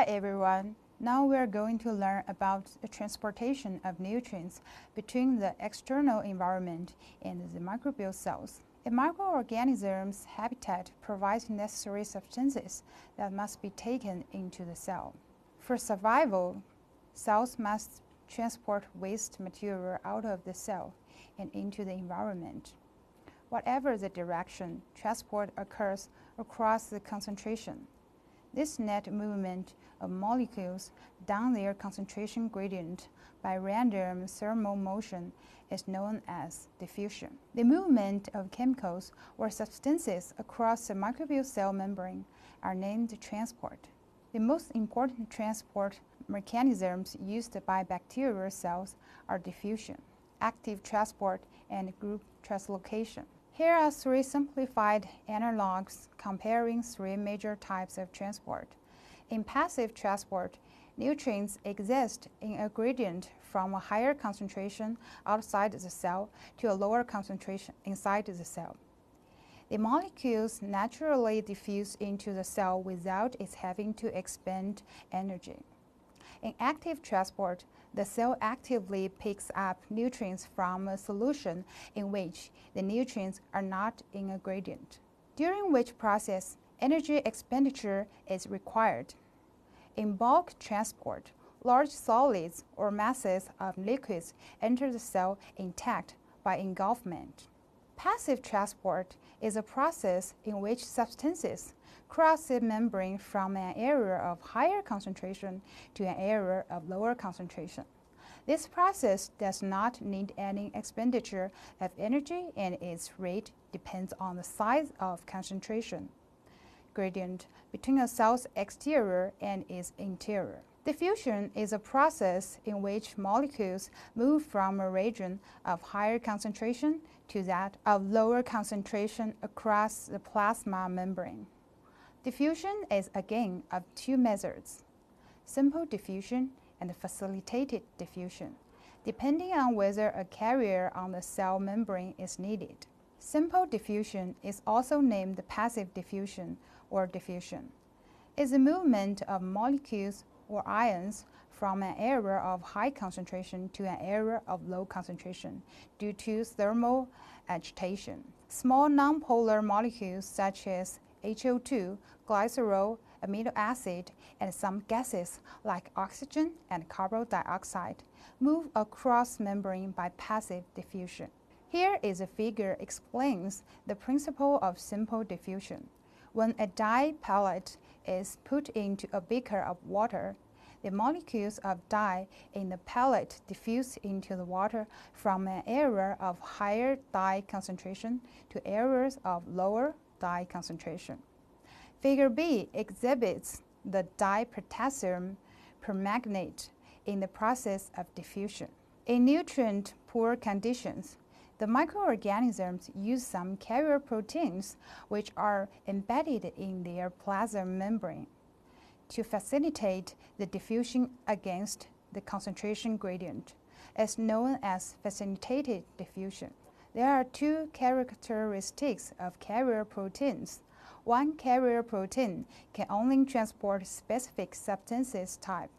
everyone. Now we are going to learn about the transportation of nutrients between the external environment and the microbial cells. A microorganism's habitat provides necessary substances that must be taken into the cell. For survival, cells must transport waste material out of the cell and into the environment. Whatever the direction, transport occurs across the concentration. This net movement of molecules down their concentration gradient by random thermal motion is known as diffusion. The movement of chemicals or substances across the microbial cell membrane are named transport. The most important transport mechanisms used by bacterial cells are diffusion, active transport, and group translocation. Here are three simplified analogs comparing three major types of transport. In passive transport, nutrients exist in a gradient from a higher concentration outside the cell to a lower concentration inside the cell. The molecules naturally diffuse into the cell without its having to expend energy. In active transport, the cell actively picks up nutrients from a solution in which the nutrients are not in a gradient, during which process energy expenditure is required. In bulk transport, large solids or masses of liquids enter the cell intact by engulfment. Passive transport is a process in which substances cross the membrane from an area of higher concentration to an area of lower concentration. This process does not need any expenditure of energy, and its rate depends on the size of concentration gradient between a cell's exterior and its interior. Diffusion is a process in which molecules move from a region of higher concentration to that of lower concentration across the plasma membrane. Diffusion is again of two methods: simple diffusion and facilitated diffusion, depending on whether a carrier on the cell membrane is needed. Simple diffusion is also named passive diffusion or diffusion. It's the movement of molecules or ions from an area of high concentration to an area of low concentration due to thermal agitation. Small nonpolar molecules such as HO2, glycerol, amino acid, and some gases like oxygen and carbon dioxide move across membrane by passive diffusion. Here is a figure explains the principle of simple diffusion. When a dye pellet is put into a beaker of water, the molecules of dye in the pellet diffuse into the water from an area of higher dye concentration to areas of lower dye concentration. Figure B exhibits the dipotassium permanganate in the process of diffusion. In nutrient-poor conditions, the microorganisms use some carrier proteins which are embedded in their plasma membrane to facilitate the diffusion against the concentration gradient. It's known as facilitated diffusion. There are two characteristics of carrier proteins. One carrier protein can only transport specific substances type,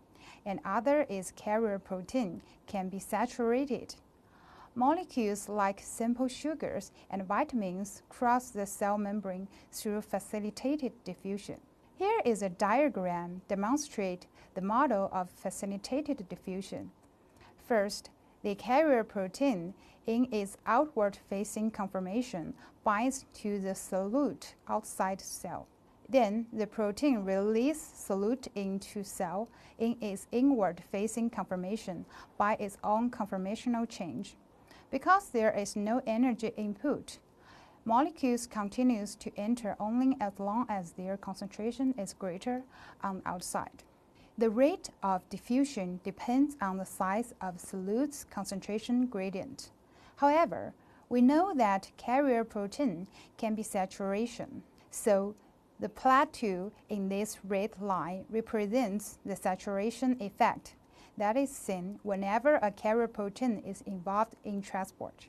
and other is carrier protein can be saturated. Molecules like simple sugars and vitamins cross the cell membrane through facilitated diffusion. Here is a diagram demonstrating the model of facilitated diffusion. First, the carrier protein in its outward-facing conformation binds to the solute outside cell. Then the protein releases solute into cell in its inward-facing conformation by its own conformational change. Because there is no energy input, molecules continue to enter only as long as their concentration is greater on the outside. The rate of diffusion depends on the size of solute's concentration gradient. However, we know that carrier protein can be saturation, so the plateau in this red line represents the saturation effect that is seen whenever a carrier protein is involved in transport.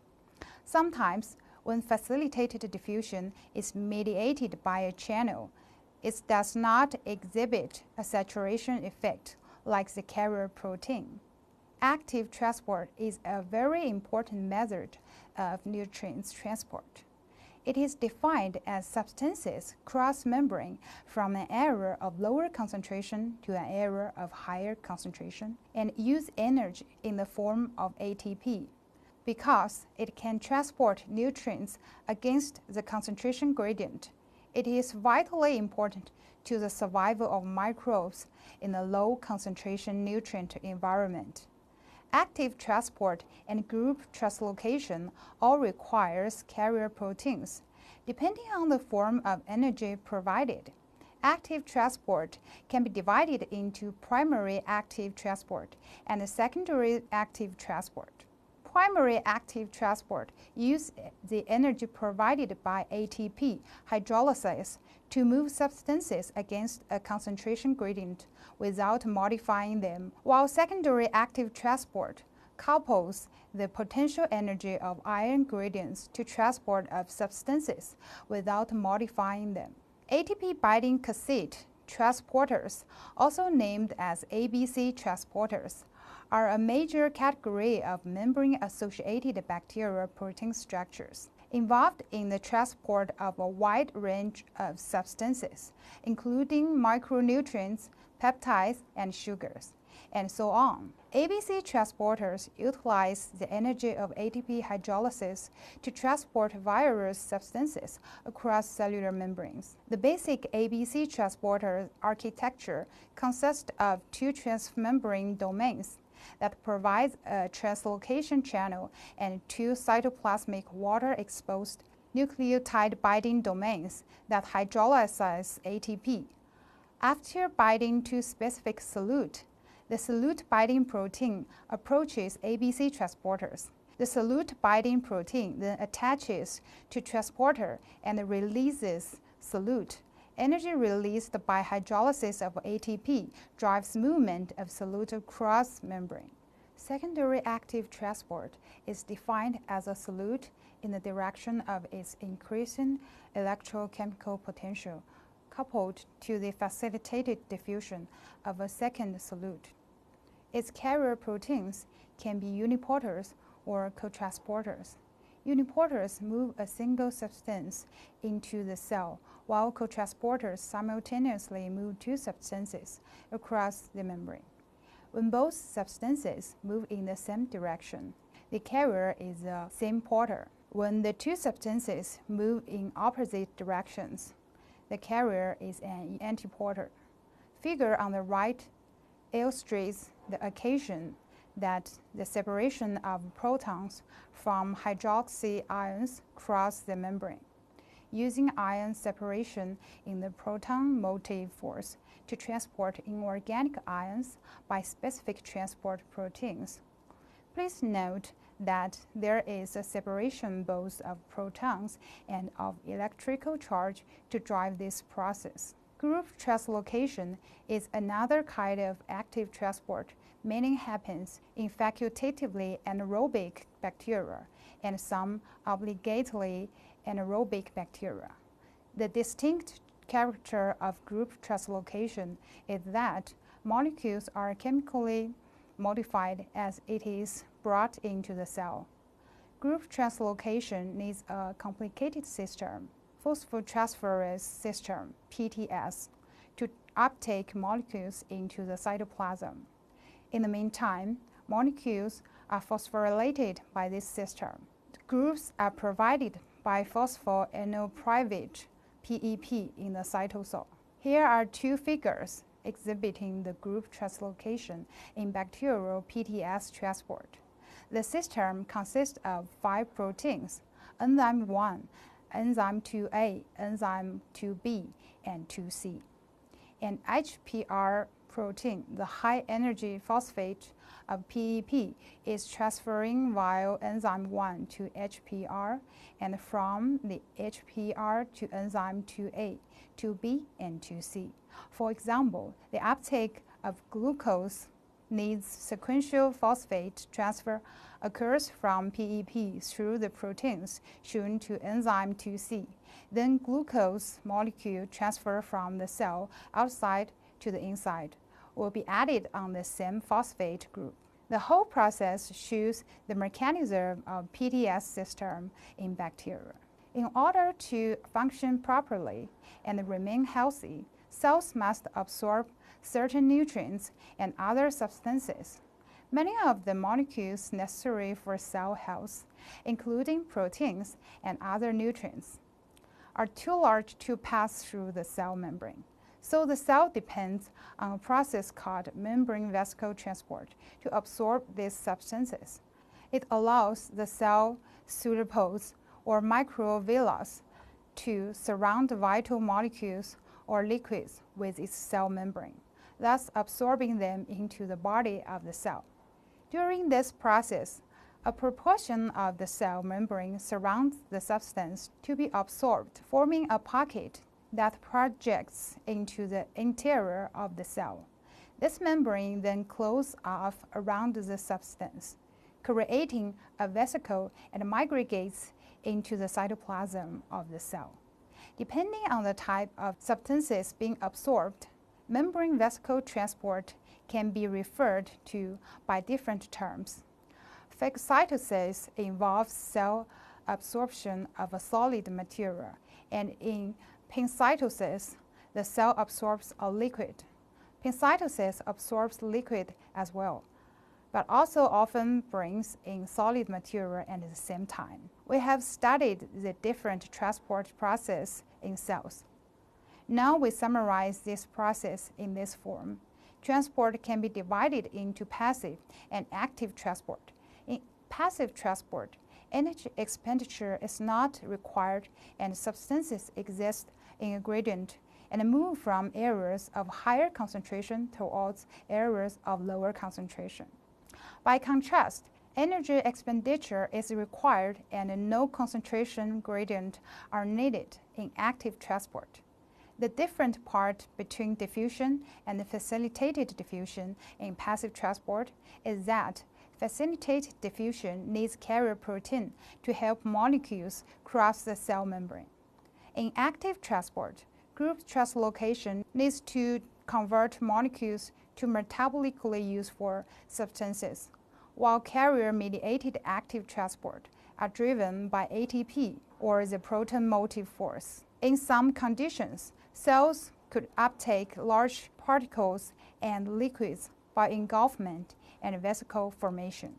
Sometimes, when facilitated diffusion is mediated by a channel, It does not exhibit a saturation effect like the carrier protein. Active transport is a very important method of nutrients transport. It is defined as substances cross membrane from an area of lower concentration to an area of higher concentration and use energy in the form of ATP. Because it can transport nutrients against the concentration gradient, it is vitally important to the survival of microbes in a low concentration nutrient environment. Active transport and group translocation all requires carrier proteins. Depending on the form of energy provided, active transport can be divided into primary active transport and secondary active transport. Primary active transport uses the energy provided by ATP hydrolysis to move substances against a concentration gradient without modifying them, while secondary active transport couples the potential energy of ion gradients to transport of substances without modifying them. ATP binding cassette transporters, also named as ABC transporters, are a major category of membrane-associated bacterial protein structures involved in the transport of a wide range of substances, including micronutrients, peptides, and sugars, and so on. ABC transporters utilize the energy of ATP hydrolysis to transport various substances across cellular membranes. The basic ABC transporter architecture consists of two transmembrane domains that provides a translocation channel and two cytoplasmic water-exposed nucleotide binding domains that hydrolyze ATP. After binding to specific solute, the solute binding protein approaches ABC transporters. The solute binding protein then attaches to transporter and releases solute. Energy released by hydrolysis of ATP drives movement of solute across membrane. Secondary active transport is defined as a solute in the direction of its increasing electrochemical potential, coupled to the facilitated diffusion of a second solute. Its carrier proteins can be uniporters or cotransporters. Uniporters move a single substance into the cell, while cotransporters simultaneously move two substances across the membrane. When both substances move in the same direction, the carrier is a symporter. When the two substances move in opposite directions, the carrier is an antiporter. Figure on the right illustrates the occasion that the separation of protons from hydroxy ions cross the membrane, using ion separation in the proton motive force to transport inorganic ions by specific transport proteins. Please note that there is a separation both of protons and of electrical charge to drive this process. Group translocation is another kind of active transport, meaning happens in facultatively anaerobic bacteria and some obligately anaerobic bacteria. The distinct character of group translocation is that molecules are chemically modified as it is brought into the cell. Group translocation needs a complicated system, phosphotransferase system, PTS, to uptake molecules into the cytoplasm. In the meantime, molecules are phosphorylated by this system. The groups are provided by phosphoenolprivate PEP in the cytosol. Here are two figures exhibiting the group translocation in bacterial PTS transport. The system consists of 5 proteins: enzyme 1, enzyme 2A, enzyme 2B, and 2C. An HPR protein, the high-energy phosphate of PEP, is transferring via enzyme 1 to HPR and from the HPR to enzyme 2A, 2B, and 2C. For example, the uptake of glucose needs sequential phosphate transfer occurs from PEP through the proteins shown to enzyme 2C. Then glucose molecule transfer from the cell outside to the inside will be added on the same phosphate group. The whole process shows the mechanism of PTS system in bacteria. In order to function properly and remain healthy, cells must absorb certain nutrients and other substances. Many of the molecules necessary for cell health, including proteins and other nutrients, are too large to pass through the cell membrane. So the cell depends on a process called membrane vesicle transport to absorb these substances. It allows the cell pseudopods or microvillas to surround vital molecules or liquids with its cell membrane, thus absorbing them into the body of the cell. During this process, a proportion of the cell membrane surrounds the substance to be absorbed, forming a pocket that projects into the interior of the cell. This membrane then closes off around the substance, creating a vesicle and migrates into the cytoplasm of the cell. Depending on the type of substances being absorbed, membrane vesicle transport can be referred to by different terms. Phagocytosis involves cell absorption of a solid material, and in phagocytosis, the cell absorbs a liquid. Phagocytosis absorbs liquid as well, but also often brings in solid material at the same time. We have studied the different transport processes in cells. Now we summarize this process in this form. Transport can be divided into passive and active transport. In passive transport, energy expenditure is not required and substances exist in a gradient and move from areas of higher concentration towards areas of lower concentration. By contrast, energy expenditure is required and no concentration gradient are needed in active transport. The different part between diffusion and facilitated diffusion in passive transport is that facilitated diffusion needs carrier protein to help molecules cross the cell membrane. In active transport, group translocation needs to convert molecules to metabolically useful substances, while carrier-mediated active transport are driven by ATP or the proton motive force. In some conditions, cells could uptake large particles and liquids by engulfment and vesicle formation.